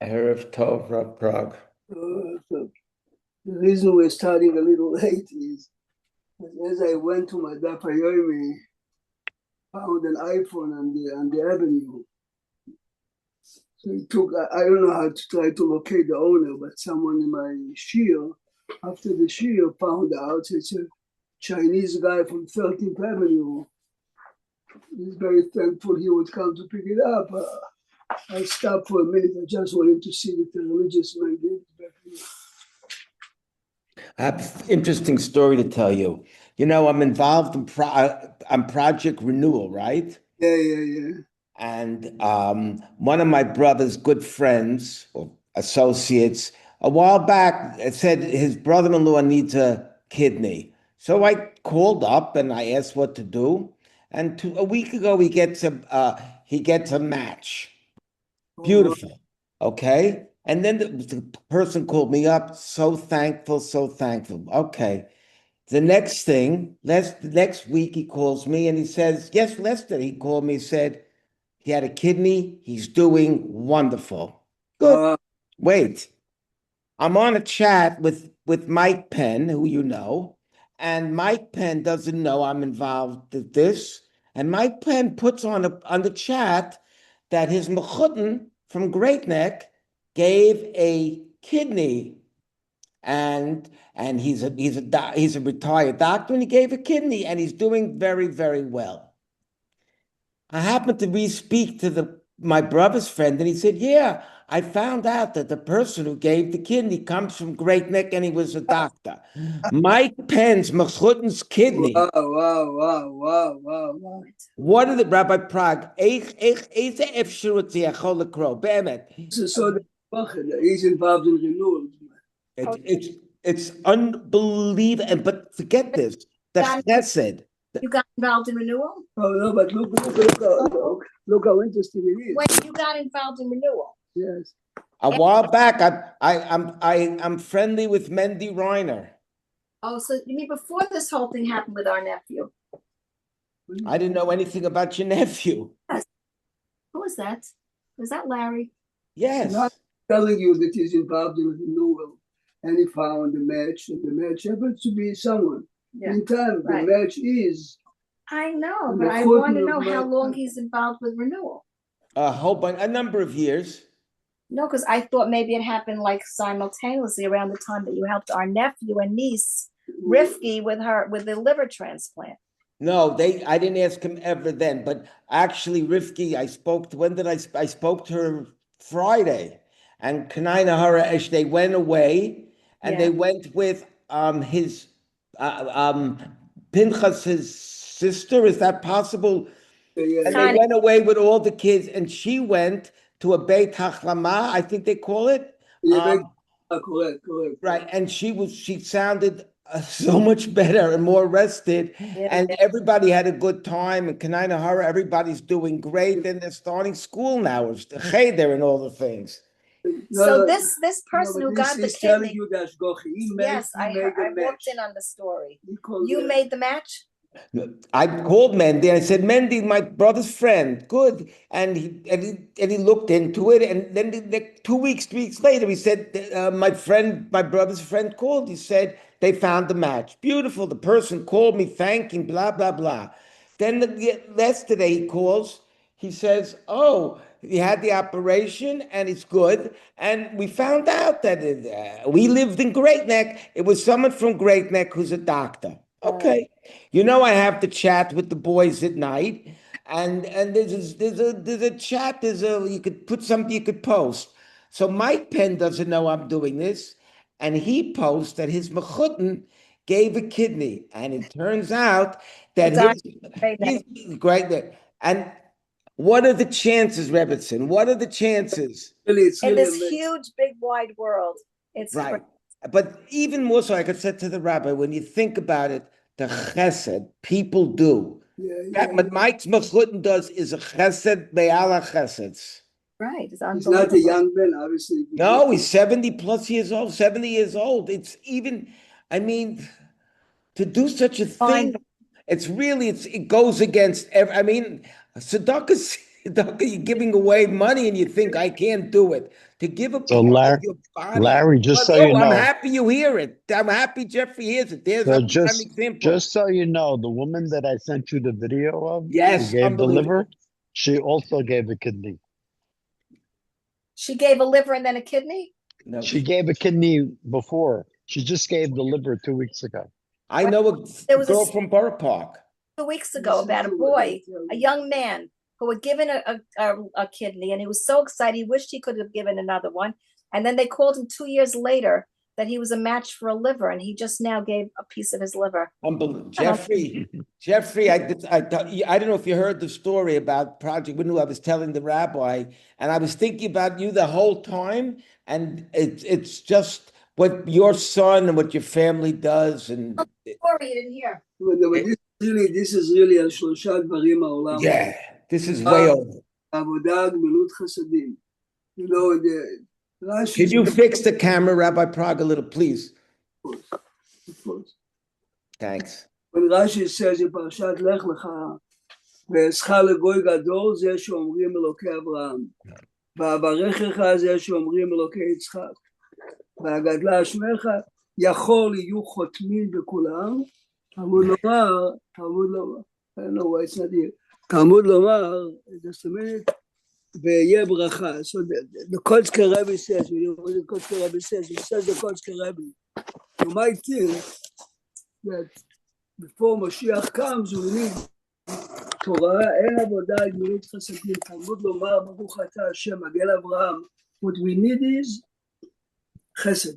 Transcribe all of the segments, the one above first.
Erev Tov, Rav Prague. So the reason we're starting a little late is as I went to my Daf Yomi, found an iPhone on the avenue. So it took, I don't know how to try to locate the owner, but someone in my shir, after the shir, found out it's a Chinese guy from 13th Avenue. He's very thankful he would come to pick it up. I stopped for a minute. I just wanted to see what the religious man did back here. I have an interesting story to tell you. You know, I'm involved in Project Renewal, right? Yeah. And one of my brother's good friends or associates a while back said his brother-in-law needs a kidney. So I called up and I asked what to do. And a week ago, he gets a match. Oh, Beautiful. Okay. And then the person called me up, so thankful, so thankful. Okay. The next thing, the next week, he calls me and he says, yes, Lester, he called me, said he had a kidney. He's doing wonderful. Good. wow. Wait, I'm on a chat with Mike Penn, who you know, and Mike Penn doesn't know I'm involved with this. And Mike Penn puts on the chat that his mechutin from Great Neck gave a kidney, and he's a retired doctor, and he gave a kidney, and he's doing very, very well. I happened to re-speak to my brother's friend, and he said, "Yeah, I found out that the person who gave the kidney comes from Great Neck, and he was a doctor. Mike Penn's mechutin's kidney. Wow. What did the Rabbi Prague? איזה אפשרות זה יכול לקרות? באמת. So he's involved in renewal. It's unbelievable. But forget this. The chesed. You got involved in renewal? Oh no, but look how interesting it is. When you got involved in renewal? Yes. A while back, I'm friendly with Mendy Reiner. Oh, so you mean before this whole thing happened with our nephew? I didn't know anything about your nephew. Yes. Who was that? Was that Larry? Yes. I'm not telling you that he's involved in renewal, and he found the match, and the match happens to be someone. Yeah. In time, Right. the match is. I know, And but the I foot want to of know how my- long he's involved with renewal. A number of years. No, because I thought maybe it happened like simultaneously around the time that you helped our nephew and niece, Rifki, with the liver transplant. No, I didn't ask him ever then, but actually Rifki, I spoke to her Friday, and Kanai Nahara Esh, they went away, and they went with his Pinchas, his sister. Is that possible? And they went away with all the kids, and she went to a Beit Hachlama, I think they call it. Correct. Right, and she sounded so much better and more rested, and everybody had a good time. And Kanai Hara, everybody's doing great, and they're starting school now. It's the cheder and all the things. So this person who got the telling kidney. you that Yes, I walked in on the story. You made the match? I called Mendy and I said, Mendy, my brother's friend, good. And he looked into it. And then 3 weeks later, he said, my brother's friend called. He said, they found the match. Beautiful. The person called me thanking, blah, blah, blah. Then yesterday he calls. He says, oh, he had the operation and it's good. And we found out that we lived in Great Neck. It was someone from Great Neck who's a doctor. Okay. You know, I have to chat with the boys at night, and there's a chat, you could put something you could post. So Mike Penn doesn't know I'm doing this, and he posts that his mechutin gave a kidney, and it turns out that he's great there. And what are the chances, Rebbitzin? What are the chances? In this huge, big, wide world, it's right. But even more so, like I said to the rabbi, when you think about it, the chesed people do. What Mike's mechutin does is a chesed be'ala cheseds. Right. He's not a young man, obviously. No, he's 70 plus years old, 70 years old. It's even, I mean, to do such a thing, it goes against, tzedakah You're giving away money and you think I can't do it. To give a So part of your body. Larry, just so Well, you no, I'm know, happy you hear it. I'm happy Jeffrey hears it. There's so a prime example. just so you know, the woman that I sent you the video of, who Yes, gave the liver, unbelievable. she also gave a kidney. She gave a liver and then a kidney. No, She gave a kidney before. She just gave the liver 2 weeks ago. I know There a was girl from Borough Park. 2 weeks ago about a boy, a young man who had given a kidney, and he was so excited he wished he could have given another one. And then they called him 2 years later that he was a match for a liver, and he just now gave a piece of his liver. Unbelievable. Jeffrey, I don't know if you heard the story about Project Window. I was telling the rabbi, and I was thinking about you the whole time, and it's just what your son and what your family does, and Story you didn't hear. This is really על שלושה דברים העולם. yeah, this is way over. עבודה, גמילות חסדים. You know, Rashi. Can you fix the camera, Rabbi Prague, a little, please? Of course. Thanks. When Rashi says in פרשת לך לך, וזכה לגוי גדול זה שאומרים אלוקי אברהם, ואברכך זה שאומרים אלוקי יצחק, והגדלה שמך, יכול יהיו חותמים בכולם, תלמוד לומר, I don't know why it's not here, תלמוד לומר, just a minute, ויהיה ברכה. So the Kotzker Rebbe says, you know what the Kotzker Rebbe says? He says the Kotzker Rebbe, you might think that before Mashiach comes, we need תורה, אין עבודה, גמילות חסדים, תלמוד לומר, ברוך אתה השם, מגן אברהם. What we need is חסד.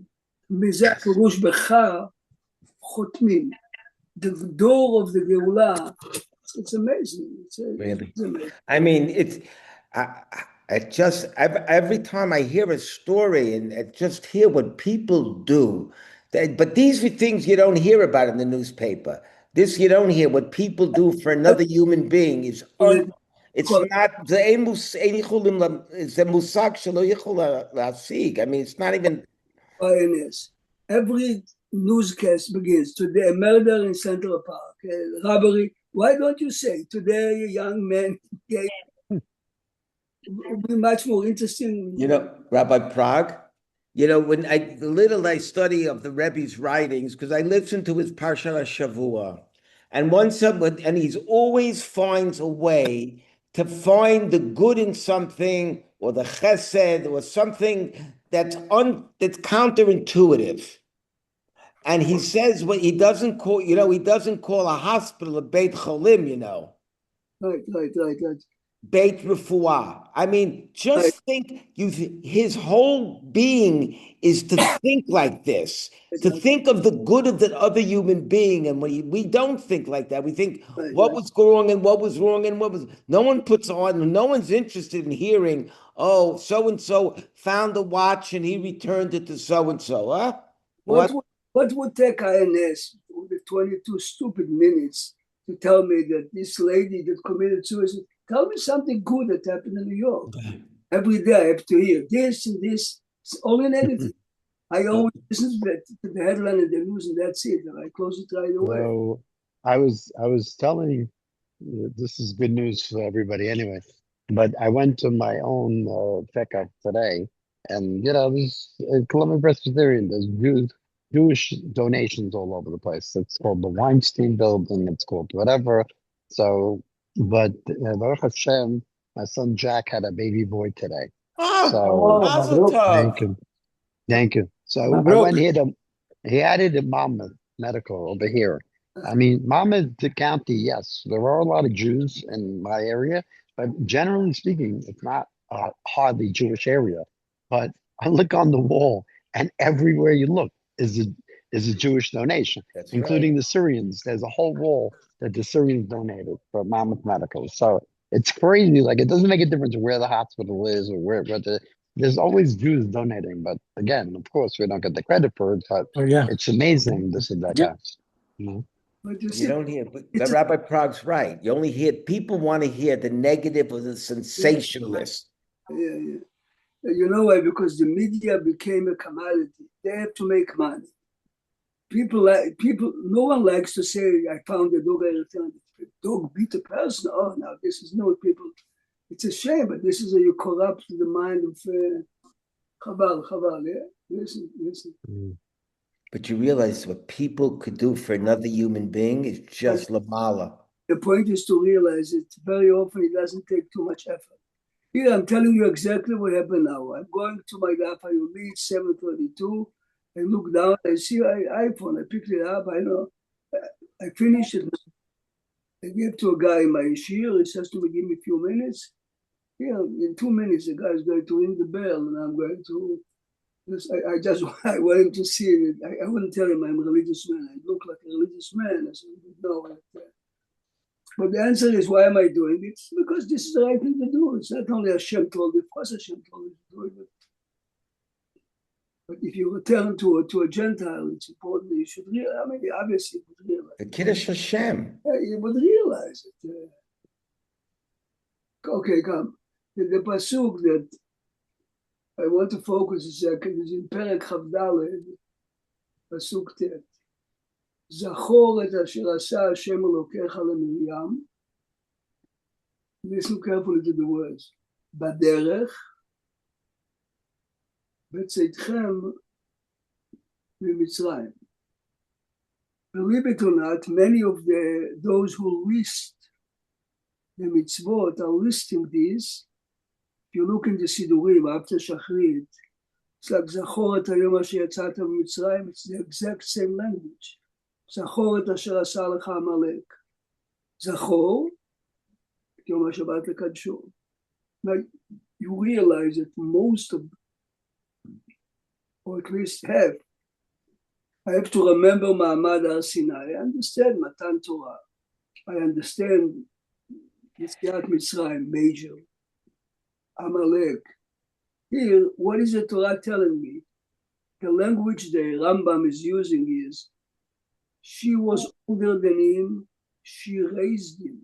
מזה הפירוש בך חותמים. The door of the גאולה, it's amazing. Really? It's amazing. I mean, every time I hear a story and just hear what people do, but these are things you don't hear about in the newspaper. This you don't hear what people do for another human being is it's not it's a musag shelo yichol la'asig. I mean, it's not even. INS. Every newscast begins today, murder in Central Park, robbery. Why don't you say today a young man gay? Would be much more interesting. You know, Rabbi Prague, you know, when I study of the Rebbe's writings, because I listen to his Parsha Shavua, and he's always finds a way to find the good in something, or the chesed, or something that's counterintuitive. And he says what he doesn't call, he doesn't call a hospital a Beit Cholim, Right. Beit Refuah. I mean, just think, his whole being is to think like this, to think of the good of the other human being. And we don't think like that. We think what was wrong and what was wrong and what was, no one puts on, no one's interested in hearing, oh, so-and-so found a watch and he returned it to so-and-so, huh? What would take INS the 22 stupid minutes to tell me that this lady that committed suicide, tell me something good that happened in New York. Every day I have to hear this and this. It's only negative. I always listen to the headline of the news and that's it. And I close it right away. So I was telling you, this is good news for everybody anyway, but I went to my own Feka today, and there's Columbia Presbyterian, there's Jewish donations all over the place. It's called the Weinstein Building, it's called whatever. So, but Baruch Hashem, my son Jack had a baby boy today. Mazel tov. Thank you. So I went here he added a Monmouth Medical over here. I mean, Monmouth County, yes, there are a lot of Jews in my area, but generally speaking, it's not a hardly Jewish area. But I look on the wall, and everywhere you look is a Jewish donation, That's including right. the Syrians. There's a whole wall that the Syrians donated for Monmouth Medical. So it's crazy. Like, it doesn't make a difference where the hospital is or where there's always Jews donating. But again, of course, we don't get the credit for it, but it's amazing this and that. You don't hear, but Rabbi Prague's right. You only hear, people want to hear the negative or the sensationalist. Yeah. You know why? Because the media became a commodity. They have to make money. No one likes to say, I found a dog, I returned it. The dog beat a person. Oh, no, this is not people. It's a shame, but this is how you corrupt the mind of Chabal, yeah? Listen. Mm. But you realize what people could do for another human being is just lamala. The point is to realize that very often it doesn't take too much effort. Here, I'm telling you exactly what happened now. I'm going to my Daf Yomi, 7:32. I look down, I see an iPhone. I picked it up. I finished it. I gave to a guy in my shir. He says to me, give me a few minutes. Yeah, in 2 minutes, the guy is going to ring the bell, and I'm going to. I want him to see it. I wouldn't tell him I'm a religious man. I look like a religious man. I said, no. But the answer is, why am I doing it? It's because this is the right thing to do. It's not only Hashem told me, of course Hashem told me to do it. But if you return to a Gentile, it's important you should realize. I mean, obviously, you would realize. The Kiddush Hashem. You would realize it. Okay, come. The pasuk that I want to focus a second is in Perek Chavdaled, pasuk Tet. Zachor et asher asa Hashem Elokecha leMiriam. Listen carefully to the words. Baderech b'tzeitchem miMitzrayim. Believe it or not, many of those who list the mitzvot are listing these. If you look in the Sidurim after Shachrit, it's like Zachor et hayom asher yatzata miMitzrayim. It's the exact same language. Zachor et asher asa lecha Amalek. Zachor et yom HaShabbat lekadsho. Now you realize that most of, or at least half, I have to remember Ma'amad Har Sinai. I understand Matan Torah. I understand Yetziat Mitzrayim, major. Amalek. Here, what is the Torah telling me? The language the Rambam is using is, she was older than him, she raised him.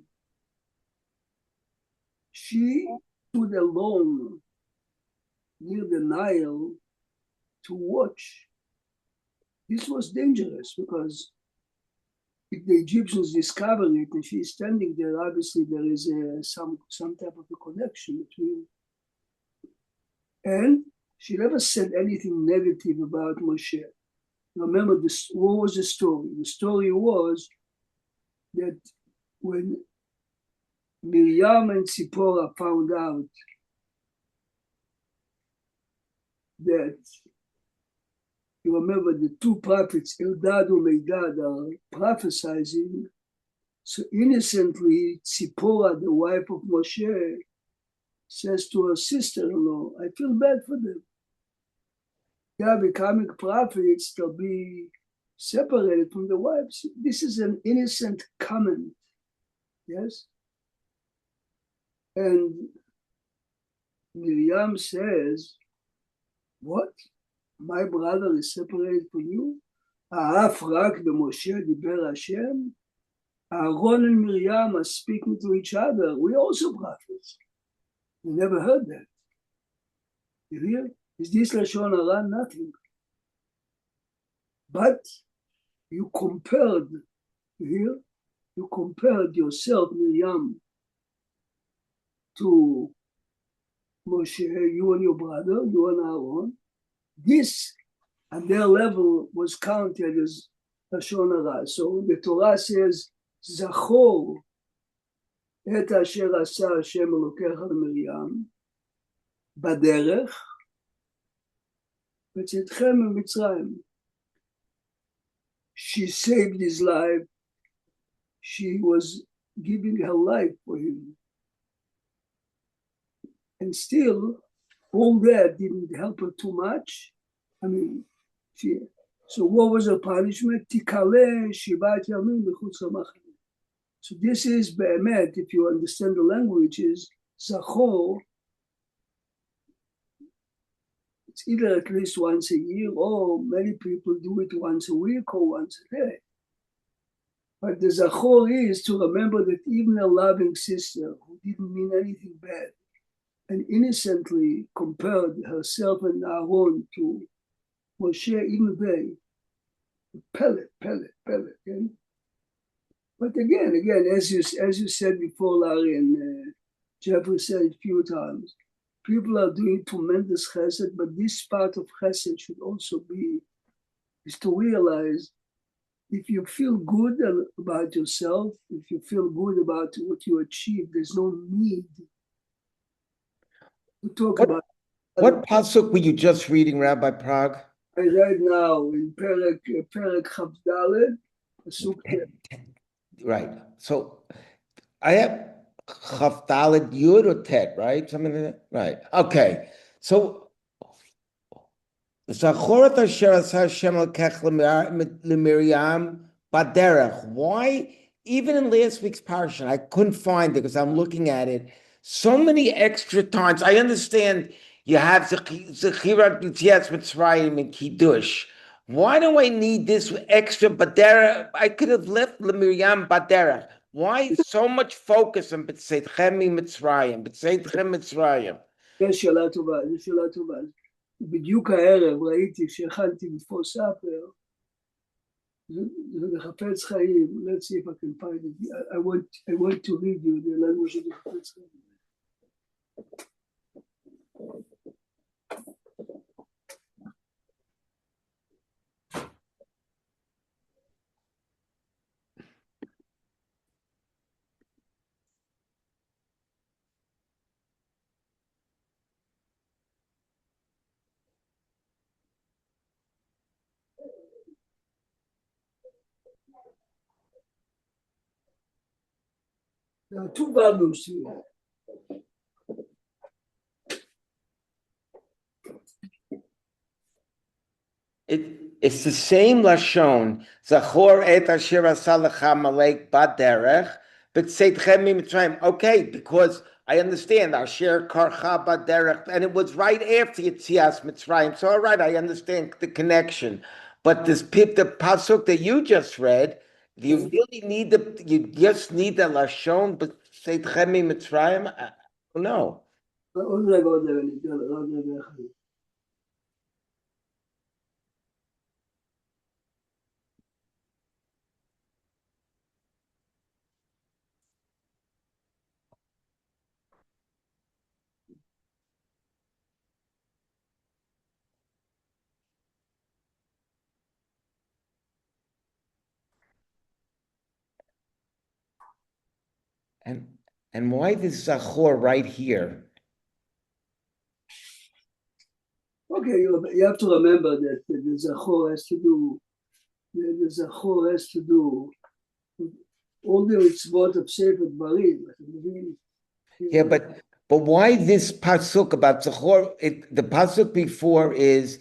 She stood alone near the Nile to watch. This was dangerous because if the Egyptians discover it and she's standing there, obviously there is some type of a connection between. And she never said anything negative about Moshe. Remember, what was the story? The story was that when Miriam and Tzipporah found out that, you remember the two prophets, Eldad and Medad, are prophesizing, so innocently Tzipporah, the wife of Moshe, says to her sister-in-law, I feel bad for them. They are becoming prophets, they'll be separated from the wives. This is an innocent comment, yes? And Miriam says, what? My brother is separated from you? האף רק במשה דיבר Hashem? Aaron and Miriam are speaking to each other. We also prophets. You never heard that. You hear? Is this Lashon Hara? Nothing. But you compared, you hear? You compared yourself, Miriam, to Moshe, you and your brother, you and Aaron. This, at their level, was counted as Lashon Hara. So the Torah says, Zachor et asher asa Hashem Elokecha leMiriam baderech v'tzitchem miMitzrayim. She saved his life. She was giving her life for him. And still, all that didn't help her too much. I mean, so what was her punishment? Tikale shivat yamim b'chutz hamachane. So this is be'emet, if you understand the language, is zachor. It's either at least once a year, or many people do it once a week or once a day. But the zachor is to remember that even a loving sister who didn't mean anything bad and innocently compared herself and Aaron to Moshe, even they, pellet. Okay? But again, as you said before, Larry, and Jeffrey said it a few times. People are doing tremendous chesed, but this part of chesed should also be is to realize if you feel good about yourself, if you feel good about what you achieve, there's no need to talk What- about. What pasuk were you just reading, Rabbi Prague? I read now in Perek Chav Daled, pasuk Right. So I have Chaf Daled Yud or Tet, right? Something like that. Right. Okay. So Zachorat Asher Asa Hashem Lekech Lemiriam Baderech. Why? Even in last week's parsha, I couldn't find it because I'm looking at it. So many extra times. I understand you have Zechirat B'tzias Mitzrayim and Kiddush. Why do I need this extra Baderech? I could have left Lemiriam Baderech. Why so much focus on B'tzeitchem Mitzrayim? B'tzeitchem Mitzrayim. זו שאלה טובה, זו שאלה טובה. בדיוק הערב ראיתי כשהכנתי לתפוס ספר, זה לחפץ חיים, let's see if I can find it. I want to read you the language of the חפץ חיים. There are two volumes here. It's the same lashon. Zachor et asher asalecha malek baderech, but seitchem mitzrayim. Okay, because I understand asher karcha baderech, and it was right after Yetzias Mitzrayim. So all right, I understand the connection. But the pasuk that you just read, do you really need you just need the lashon, but seitchem mitzrayim? I don't know. עוד רגע, עוד רגע אחד. And why this Zachor right here? Okay, you have to remember that the Zachor has to do, the Zachor has to do with all the mitzvot of Sefer Dvarim. Yeah, but why this pasuk about Zachor? The pasuk before is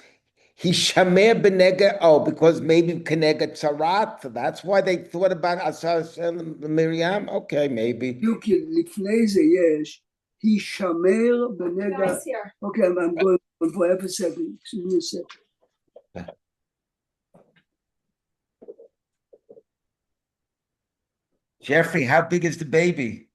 Hishamer benega. Oh, because maybe kenega tzarat. So that's why they thought about Asar Miriam. Okay, maybe. לפני זה יש, הישמר בנגע. Guys here. Okay, I'm going for half a second. Excuse me a second. Jeffrey, how big is the baby?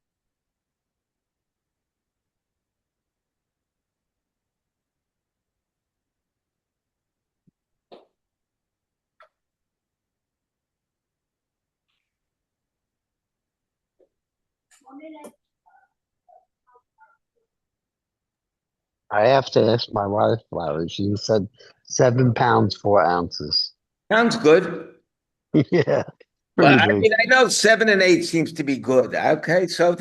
I have to ask my wife about it. She said 7 pounds, 4 ounces. Sounds good. Yeah. Well, pretty I big. mean, I know 7 and 8 seems to be good. Okay, so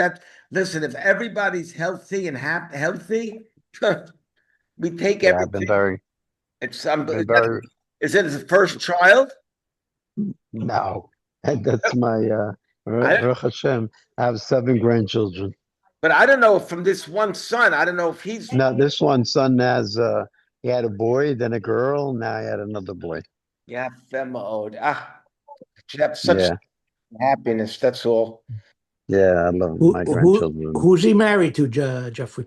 listen, if everybody's healthy and healthy, we take Yeah, I've been everything. very, It's been very, is it his first child? no. That's my, I- Baruch Hashem, I have 7 grandchildren. But I don't know if from this one son, I don't know if he's Now, this one son has, he had a boy, then a girl, now he had another boy. yeah, Femod. Should have such Yeah, happiness. That's all. yeah, I love my grandchildren. Who's he married to, Jeffrey?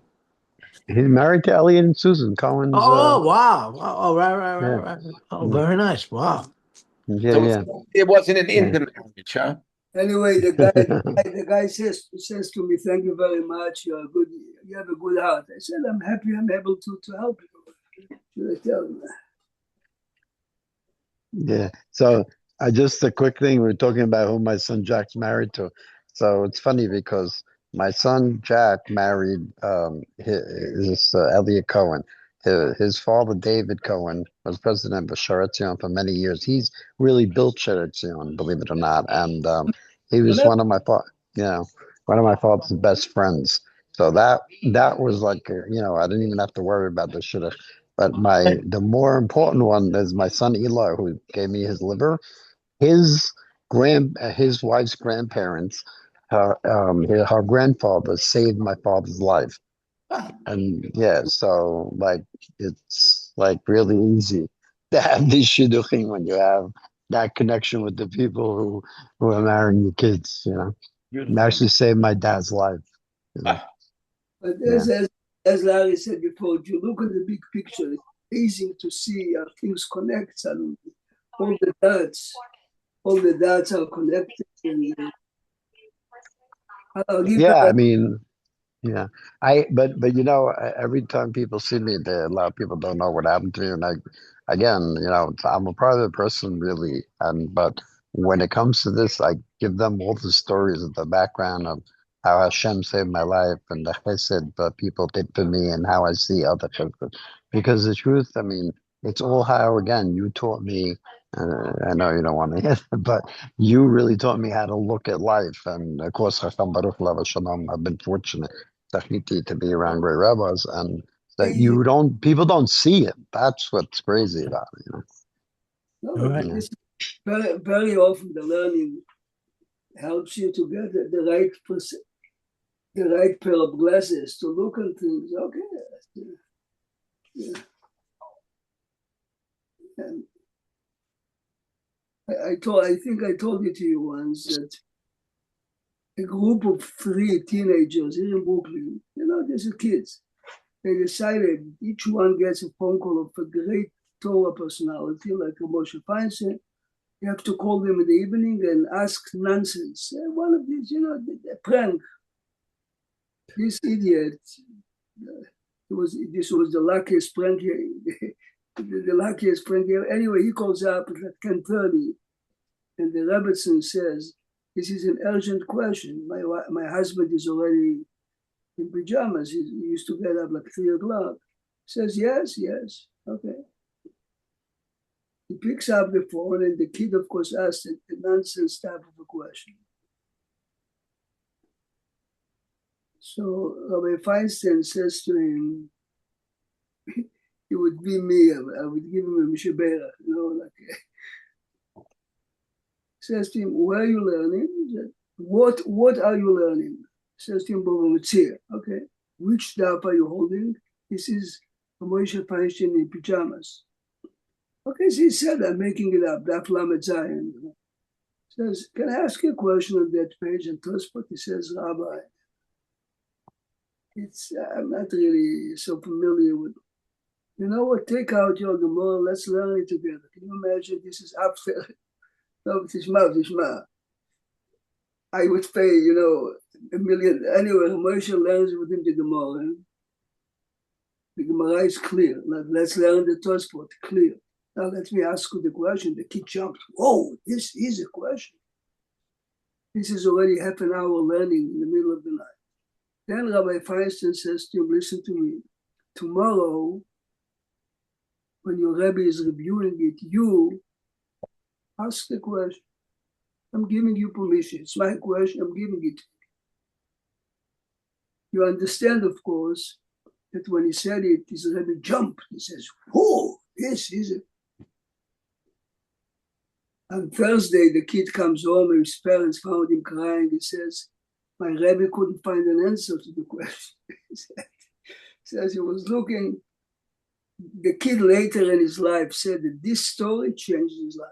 He's married to Elliot and Susan Cohen's. Oh, wow. Oh, right. yeah. Right. Oh, very nice. Wow. Yeah, So yeah. it wasn't an Yeah. intermarriage, huh? Anyway, the guy says to me, "Thank you very much. You are good. You have a good heart." I said, "I'm happy. I'm able to help you." Should I tell him? Yeah. So just a quick thing, we were talking about who my son Jack's married to. So it's funny because my son Jack married Elliot Cohen. His father David Cohen was president of Sheretz Zion for many years. He's really built Sheretz Zion, believe it or not, and he was Remember, you know, one of my father's best friends. So that was like I didn't even have to worry about the shidduch. But the more important one is my son Eli, who gave me his liver. His his wife's grandparents, her grandfather saved my father's life. And yeah, so like it's like really easy to have these shidduchim when you have that connection with the people who are marrying your kids, It Beautiful. actually saved my dad's life. Ah, but Yeah. as Larry said before, if you look at the big picture, it's amazing to see how things connect suddenly. All the dots are connected. And I'll give Yeah, I that. mean, yeah, but every time people see me, a lot of people don't know what happened to me, and again, I'm a private person, really, and but when it comes to this, I give them all the stories of the background of how Hashem saved my life and the Chesed that people did for me, and how I see other people. Because the truth, I mean, it's all how again you taught me. I know you don't want to hear, but you really taught me how to look at life, and of course, Hashem Baruch Lev Shalom. I've been fortunate to be around great rabbis and that people don't see it. That's what's crazy about it. No, All but right. this very, very often the learning helps you to get the right pair of glasses to look at things. Okay. Yeah. And I think I told it to you once that a group of 3 teenagers here in Brooklyn, these are kids. They decided each one gets a phone call of a great Torah personality like a Moshe Feinstein. You have to call them in the evening and ask nonsense. One of these, a prank. This idiot, this was the luckiest prank, the luckiest prank. Anyway, he calls up at 10:30, and the Rebbetzin says, "This is an urgent question. My husband is already in pajamas. He used to get up like 3 o'clock." Says, yes, okay. He picks up the phone, and the kid, of course, asks a nonsense type of a question. So Rabbi Feinstein says to him, it would be me, I would give him a Mishabera, says to him, where are you learning? Said, what are you learning? Says to him, Baba Metzia. Okay, which daf are you holding? This is Moshe Feinstein in pajamas. Okay, so he said, I'm making it up, daf Lamed Zayin. Says, can I ask you a question on that page? And Tosfot, he says, Rabbi, I'm not really so familiar with. You know what? Take out your Gemara. Let's learn it together. Can you imagine? This is after. No, Tishma. I would pay, $1 million. Anyway, Moshe learns within the Gemara. The Gemara is clear. Now, let's learn the Tosfot clear. Now let me ask you the question. The kid jumped. Whoa, this is a question. This is already half an hour learning in the middle of the night. Then Rabbi Feinstein says to him, listen to me. Tomorrow, when your Rebbe is reviewing it, you ask the question. I'm giving you permission. It's my question. I'm giving it. You understand, of course, that when he said it, his Rebbe jumped. He says, whoa, this is it. On Thursday, the kid comes home and his parents found him crying. He says, my Rebbe couldn't find an answer to the question. He says he was looking. The kid later in his life said that this story changed his life.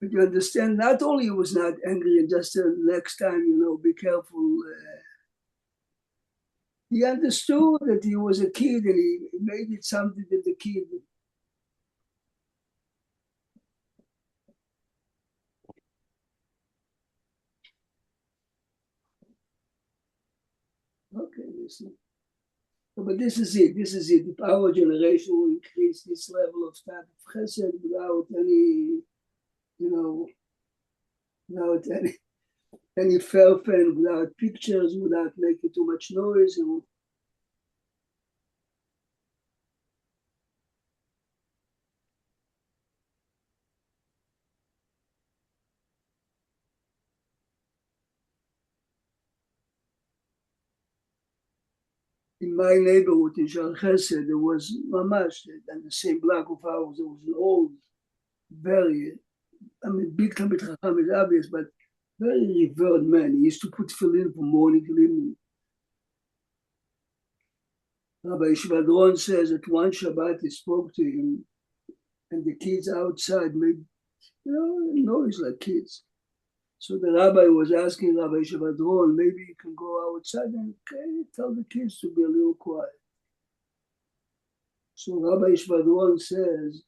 But you understand, not only he was not angry and just said, next time, be careful. He understood that he was a kid and he made it something that the kid. Okay, listen. But this is it. If our generation will increase this level of type of chesed without any, without any felfen without pictures, without making too much noise. In my neighborhood in Shar Chesed, there was mamash, and the same block of ours, there was an old, very, big Talmid Chacham is obvious, but very revered man. He used to put tefillin from morning till evening. Rabbi Shvadron says that one Shabbat he spoke to him, and the kids outside made noise like kids. So the rabbi was asking Rabbi Shvadron, maybe you can go outside and tell the kids to be a little quiet. So Rabbi Shvadron says,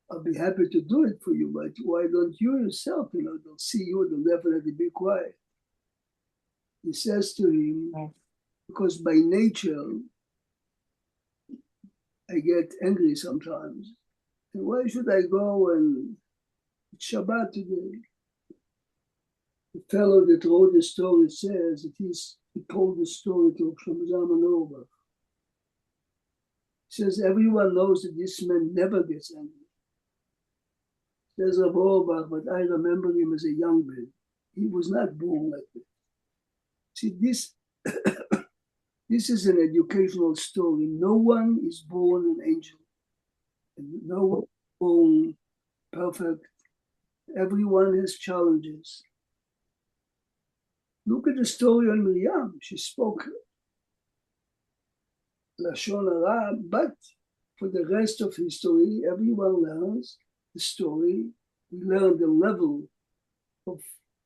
I'll be happy to do it for you, but why don't you yourself, they'll see you, they'll definitely be quiet. He says to him, because by nature, I get angry sometimes. And why should I go and it's Shabbat today? The fellow that wrote the story says that he told the story to Shlomo Zalman Auerbach. He says everyone knows that this man never gets angry. Says Rav Auerbach, but I remember him as a young man. He was not born like that. See, this is an educational story. No one is born an angel. And no one is born perfect. Everyone has challenges. Look at the story on Miriam. She spoke Lashon Hara, but for the rest of history, everyone learns the story. We learn the level of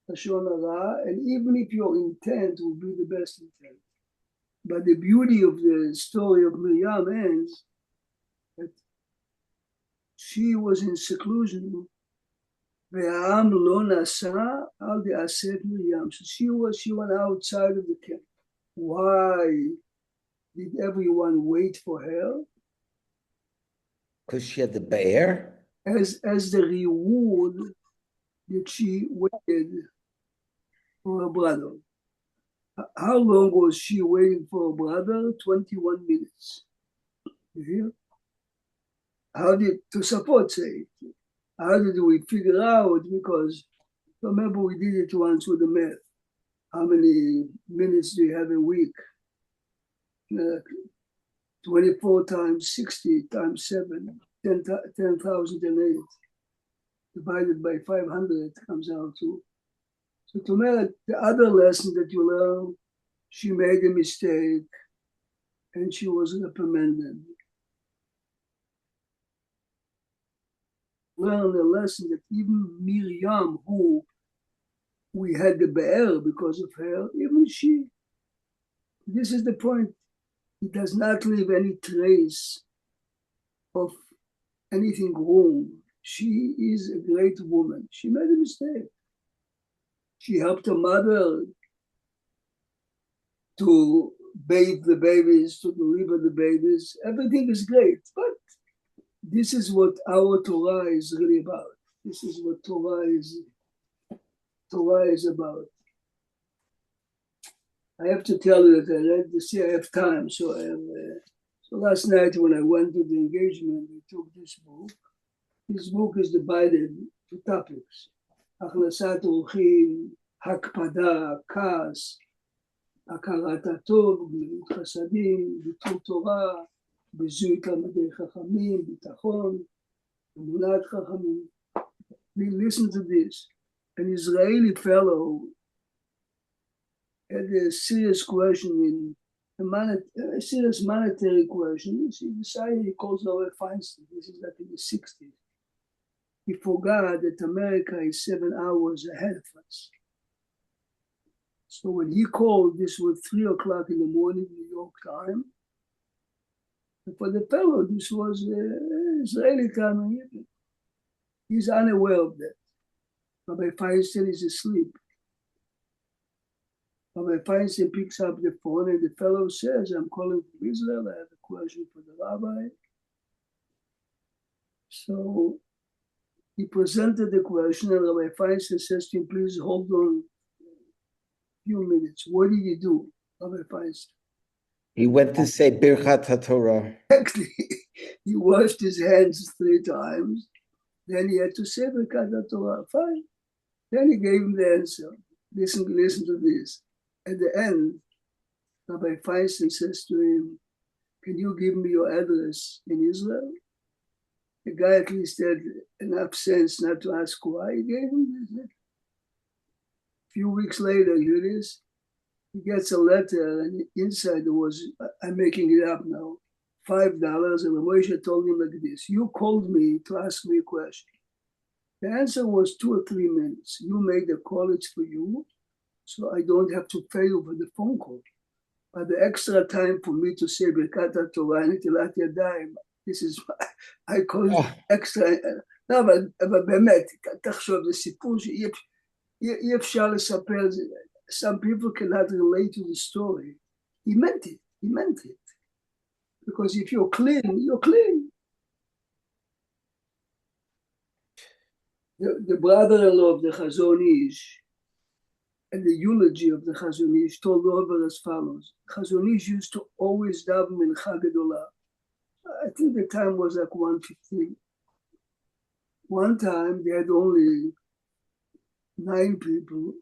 Lashon Hara, and even if your intent will be the best intent. But the beauty of the story of Miriam ends that she was in seclusion. Ve'am lo nasa al de'aseh Miriam. So she went outside of the camp. Why did everyone wait for her? Because she had the bear? As the reward that she waited for her brother. How long was she waiting for her brother? 21 minutes. You hear? How did Tosafot say it? How did we figure out? Because remember we did it once with the math. How many minutes do you have a week? 24 times 60 times 7, 10,008. Divided by 500 comes out to. So to me, the other lesson that you learn, she made a mistake and she was reprimanded. Learn a lesson that even Miriam, who we had the be'er because of her, even she, this is the point, it does not leave any trace of anything wrong. She is a great woman. She made a mistake. She helped her mother to bathe the babies, to deliver the babies. Everything is great, but this is what our Torah is really about. This is what Torah is about. I have to tell you that I read this. I have time, so so last night when I went to the engagement, I took this book. This book is divided into topics: Achlasat Orchim, Hakpada, Kas, Akarat HaTov, Gmilut Chasadim, Bitul Torah, Bizui Talmidei Chachamim, Bitachon, Emunat Chachamim. We listen to this. An Israeli fellow had a serious question a serious monetary question. He decided he calls Rabbi Feinstein. This is like in the 60s. He forgot that America is 7 hours ahead of us. So when he called, this was 3 o'clock in the morning, New York time. And for the fellow, this was Israeli time. He's unaware of that. Rabbi Feinstein is asleep. Rabbi Feinstein picks up the phone and the fellow says, I'm calling from Israel. I have a question for the rabbi. So he presented the question and Rabbi Feinstein says to him, please hold on few minutes. What did he do, Rabbi Feinstein? He went to say Birchat HaTorah. Exactly. He washed his hands 3 times. Then he had to say Birkat HaTorah. Fine. Then he gave him the answer. Listen to this. At the end, Rabbi Feinstein says to him, can you give me your address in Israel? The guy at least had enough sense not to ask why he gave him this. A few weeks later, here it is. He gets a letter, and inside there was, I'm making it up now, $5. And Moshe told him like this: you called me to ask me a question. The answer was 2 or 3 minutes. You made a call, it's for you, so I don't have to pay you for the phone call. But the extra time for me to say Birkat HaTorah and Netilat Yadayim, this is, I call it extra. לא, אבל באמת, תחשוב, זה סיפור שאי אפשר לספר את זה. Some people cannot relate to the story. He meant it. Because if you're clean, you're clean. The brother-in-law of the Chazon Ish and the eulogy of the Chazon Ish told over as follows. Chazon Ish used to always daven Mincha Gedolah. I think the time was like 1:15. One time they had only 9 people.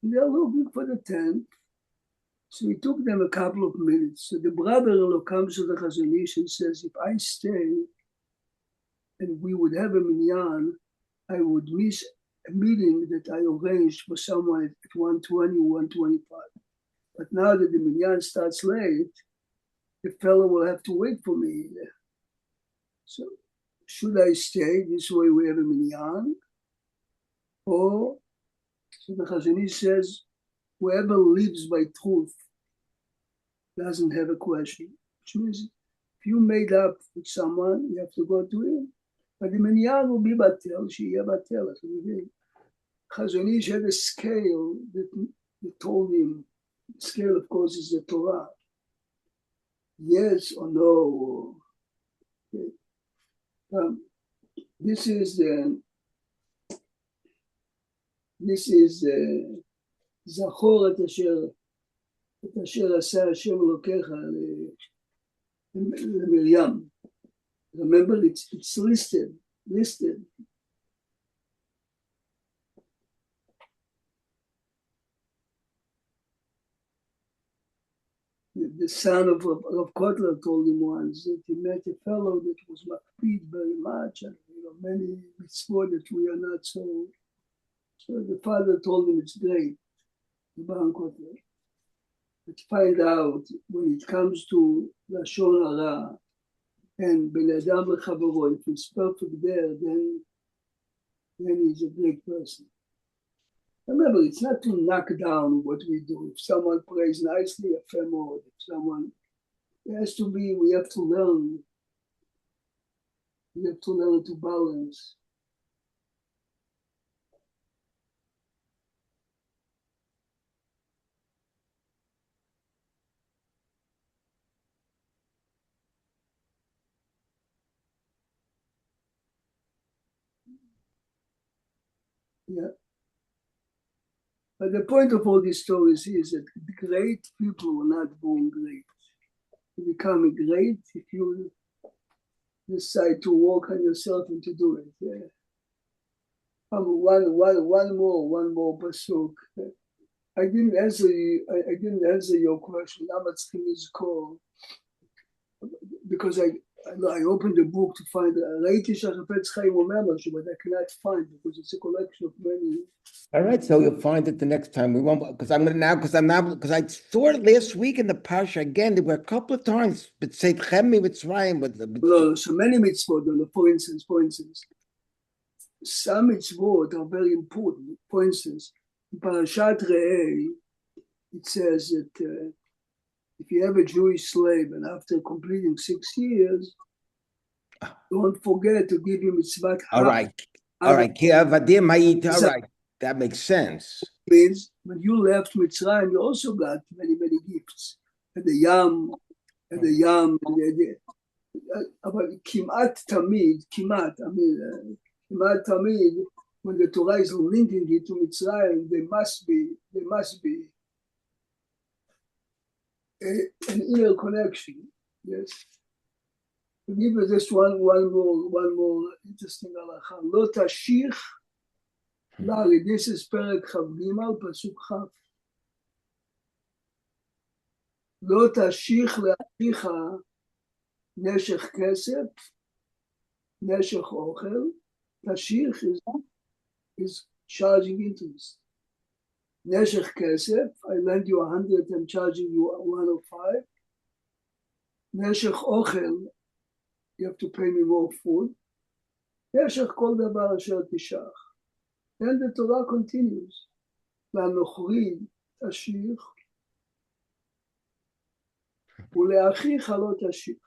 They're looking for the tent. So it took them a couple of minutes. So the brother-in-law comes to the Chazon Ish and says, if I stay and we would have a minyan, I would miss a meeting that I arranged for someone at 1:20 or 1:25. But now that the minyan starts late, the fellow will have to wait for me. So should I stay? This way we have a minyan. Or, so the Chazon Ish says, whoever lives by truth doesn't have a question. Which means if you made up with someone, you have to go to him. But the minyan will be batel, she'yeh batel. Chazon Ish had a scale that told him, the scale of course is the Torah. Yes or no. Okay. This is זכור את אשר עשה השם אלוקיך למרים. Remember, it's listed. The son of Kotler told him once that he met a fellow that was makpid very much, and many mitzvot that we are not so. So the father told him it's great, the Baron Kotler. But find out when it comes to Lashon Hara and Ben Adam Lechavoro, if he's perfect there, then he's a great person. Remember, it's not to knock down what we do. If someone prays nicely, a fair mode. If someone, it has to be, we have to learn. We have to learn to balance. Yeah. But the point of all these stories is that great people were not born great. You become great if you decide to work on yourself and to do it. Yeah. One more pasuk. I didn't answer your question. Is called because I opened the book to find ראיתי שהחפץ חיים אומר משהו, but I cannot find it because it's a collection of many. All right, so you'll find it the next time. We won't, because I saw it last week in the Parsha again. There were a couple of times, but say Chemi Mitzrayim with the. No, so many mitzvot. For instance, some mitzvot are very important. For instance, in Parashat Re'eh, it says that if you have a Jewish slave and after completing 6 years, don't forget to give him mitzvot. All right. All right, that makes sense. Means when you left Mitzrayim, you also got many gifts. And the yam, but kimat tamid, when the Torah is linking it to Mitzrayim, they must be an inner connection. Yes. To give you just one more interesting halacha. Lo tashich lari. This is Perek Chav Gimal, Pasuk Chav. Lo tashich le'achicha neshech kesef, neshech ochel. Tashich is charging interest. Neshech kesef, I lend you 100, I'm charging you 105. Neshech ochel, you have to pay me more food. Neshech kol davar asher tishach. Then the Torah continues. La'nochri tashich, ule'achicha lo tashich.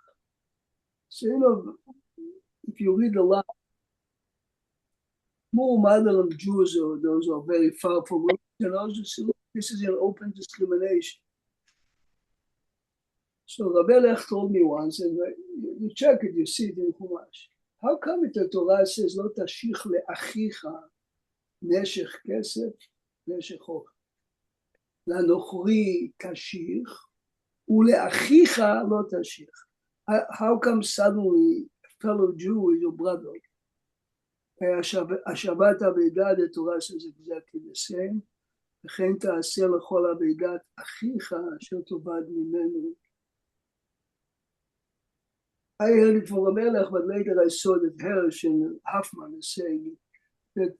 So, if you read a lot, more modern Jews or those who are very far from religion, this is an open discrimination. So Rabbi Lech told me once, and you check it, you see it in Chumash. How come it the Torah says, Lo tashich le'achicha neshech kesef, neshech ochel? La'nochri tashich, ule'achicha lo tashich. How come suddenly a fellow Jew is your brother? השבת אבידה, the Torah says exactly the same. וכן תעשה לכל אבידת אחיך אשר תאבד ממנו. I heard it from Melech, but later I saw that Hirsch and Hoffman is saying that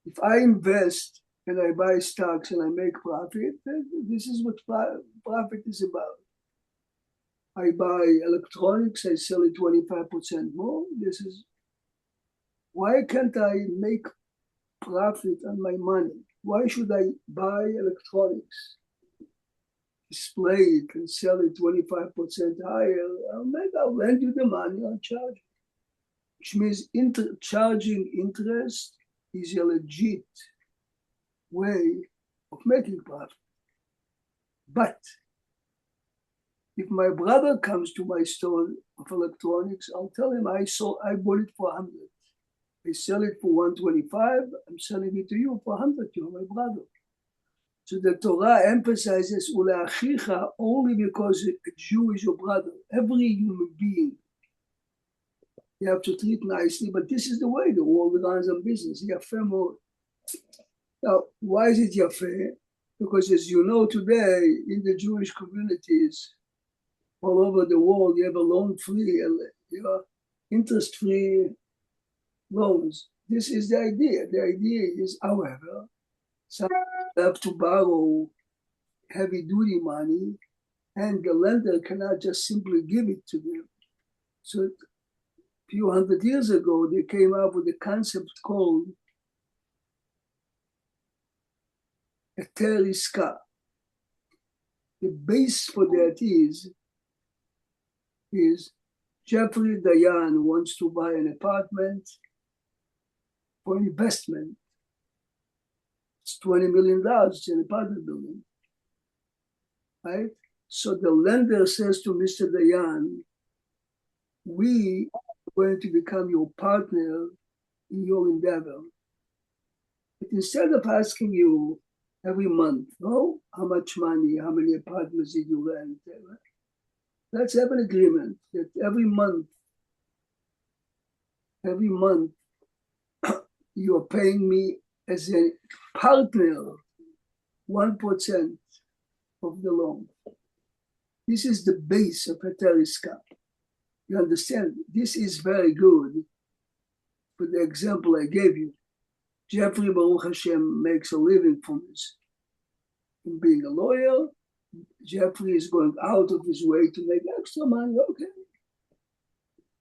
if I invest and I buy stocks and I make profit, this is what profit is about. I buy electronics, I sell it 25% more. This is why can't I make profit on my money? Why should I buy electronics, display it, and sell it 25% higher? I'll lend you the money, I'll charge. Which means charging interest is a legit way of making profit. But if my brother comes to my store of electronics, I'll tell him I bought it for 100. I sell it for 125. I'm selling it to you for 100. You're my brother. So the Torah emphasizes ule'achicha only because a Jew is your brother. Every human being, you have to treat nicely, but this is the way the world runs on business. Yafeh more. Now, why is it yafeh? Because as you know today, in the Jewish communities, all over the world, you have a loan-free, interest-free loans. This is the idea. The idea is, however, some have to borrow heavy-duty money, and the lender cannot just simply give it to them. So a few hundred years ago, they came up with a concept called Heter Iska. The base for that is Jeffrey Dayan wants to buy an apartment for investment. It's $20 million, it's an apartment building, right? So the lender says to Mr. Dayan, we are going to become your partner in your endeavor. But instead of asking you every month, oh, how much money, how many apartments did you rent? Let's have an agreement that every month, you are paying me as a partner 1% of the loan. This is the base of Heter Iska. You understand? This is very good. For the example I gave you, Jeffrey Baruch Hashem makes a living from being a lawyer. Jeffrey is going out of his way to make extra money, okay.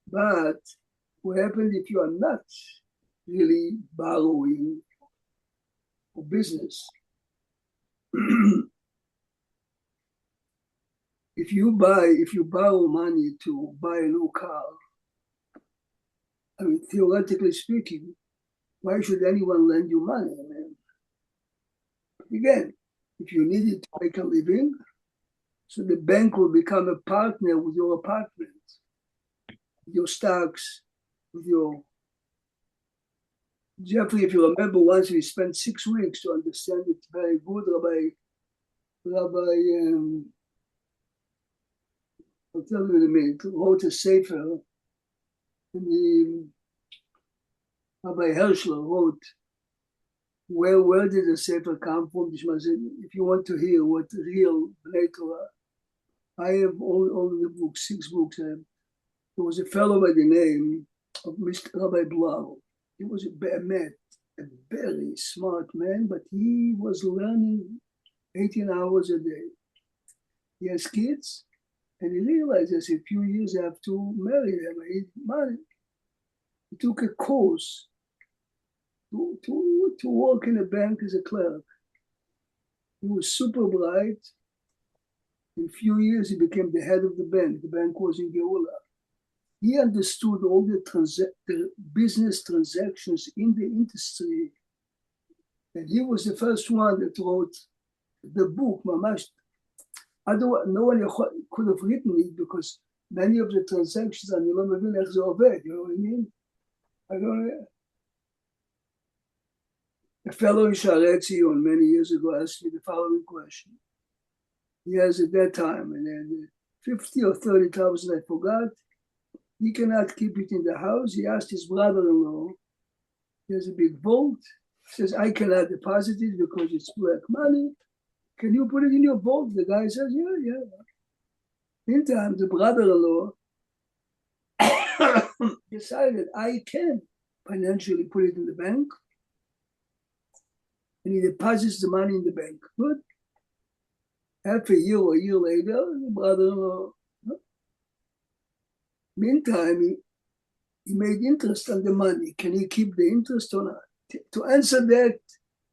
But what happens if you are not really borrowing for business? If you borrow money to buy a new car, I mean, theoretically speaking, why should anyone lend you money? I mean, again, if you need it to make a living, so the bank will become a partner with your apartment, with your stocks, with your... Jeffrey, if you remember once, we spent 6 weeks to understand it very good, Rabbi Rabbi, I'll tell you in a minute, wrote a sefer, and Rabbi Herschler wrote, where did the sefer come from? If you want to hear what real Bnei Torah, I have all the books, 6 books I have. There was a fellow by the name of Mr. Rabbi Blau. He was a very smart man, but he was learning 18 hours a day. He has kids, and he realized that in a few years I have to marry them. I need money. He took a course to work in a bank as a clerk. He was super bright. In a few years, he became the head of the bank. The bank was in Geula. He understood all the business transactions in the industry. And he was the first one that wrote the book, Mamash. Otherwise, no one could have written it because many of the transactions are not even obeyed. You know what I mean? I don't know. A fellow in Shaarei Tzion many years ago asked me the following question. He has at that time, and then 50 or 30,000, I forgot. He cannot keep it in the house. He asked his brother-in-law. He has a big vault. He says, I cannot deposit it because it's black money. Can you put it in your vault? The guy says, yeah. Meantime, the brother-in-law decided I can financially put it in the bank. And he deposits the money in the bank. Good. Half a year or a year later, the brother-in-law. Meantime, he made interest on the money. Can he keep the interest or not? To answer that,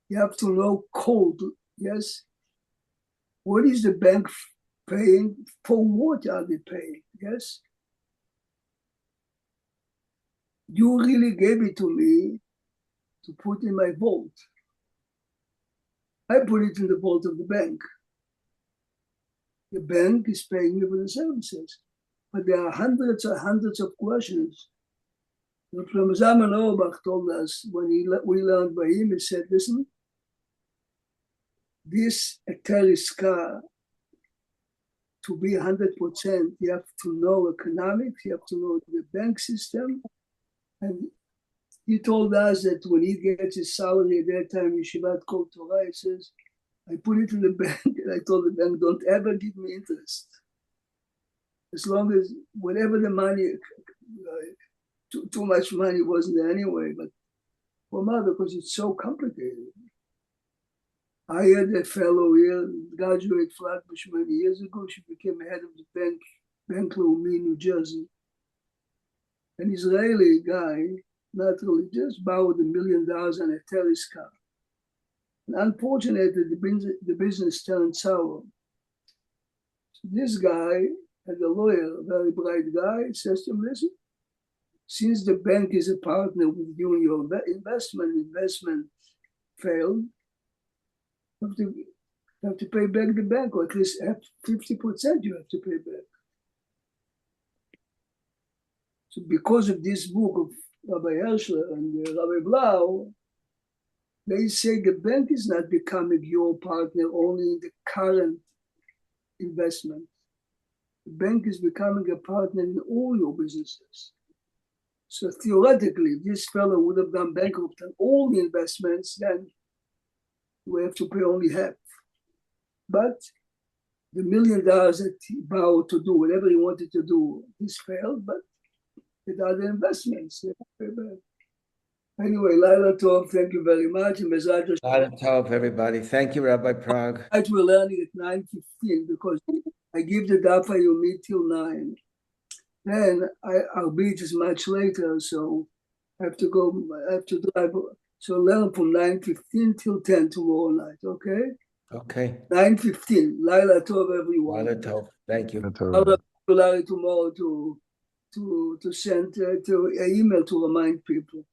you have to know code. Yes. What is the bank paying? For what are they paying? Yes. You really gave it to me to put in my vault. I put it in the vault of the bank. The bank is paying me for the services. But there are hundreds of questions. Dr. Zalman Auerbach told us when we learned by him, he said, listen, this Eteriska, to be 100%, you have to know economics, you have to know the bank system. And he told us that when he gets his salary at that time, Yeshivat Kol Torah, he says, I put it in the bank, and I told the bank, don't ever give me interest. As long as whatever the money, too much money wasn't there anyway, but for me, because it's so complicated. I had a fellow here, graduate Flatbush many years ago. She became head of the Bank Leumi in New Jersey. An Israeli guy, not religious, borrowed $1 million on a terrorist car. And unfortunately, the business turned sour. So this guy, and the lawyer, a very bright guy, says to him, listen, since the bank is a partner with you in your investment failed, you have to pay back the bank, or at least 50% you have to pay back. So because of this book of Rabbi Herschler and Rabbi Blau, they say the bank is not becoming your partner only in the current investment. The bank is becoming a partner in all your businesses. So theoretically, if this fellow would have gone bankrupt on all the investments, then we have to pay only half. But the $1 million that he borrowed to do whatever he wanted to do, he's failed, but with other investments, they pay back. Anyway, Laila Tov, thank you very much. And Laila Tov, everybody. Thank you, Rabbi Prague. We're learning at 9:15 because I give the Daf Yomi till 9. Then I'll be just much later, so I have to drive. So learn from 9:15 till 10 tomorrow night, okay? Okay. 9:15. Laila Tov, everyone. Laila Tov. Thank you. I'll Larry tomorrow to send to an email to remind people.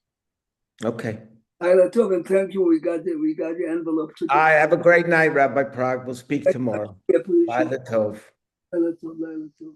Okay. Laila Tov, and thank you. We got the envelope today. All right. Have a great night, Rabbi Prague. We'll speak tomorrow. Laila Tov. Laila Tov.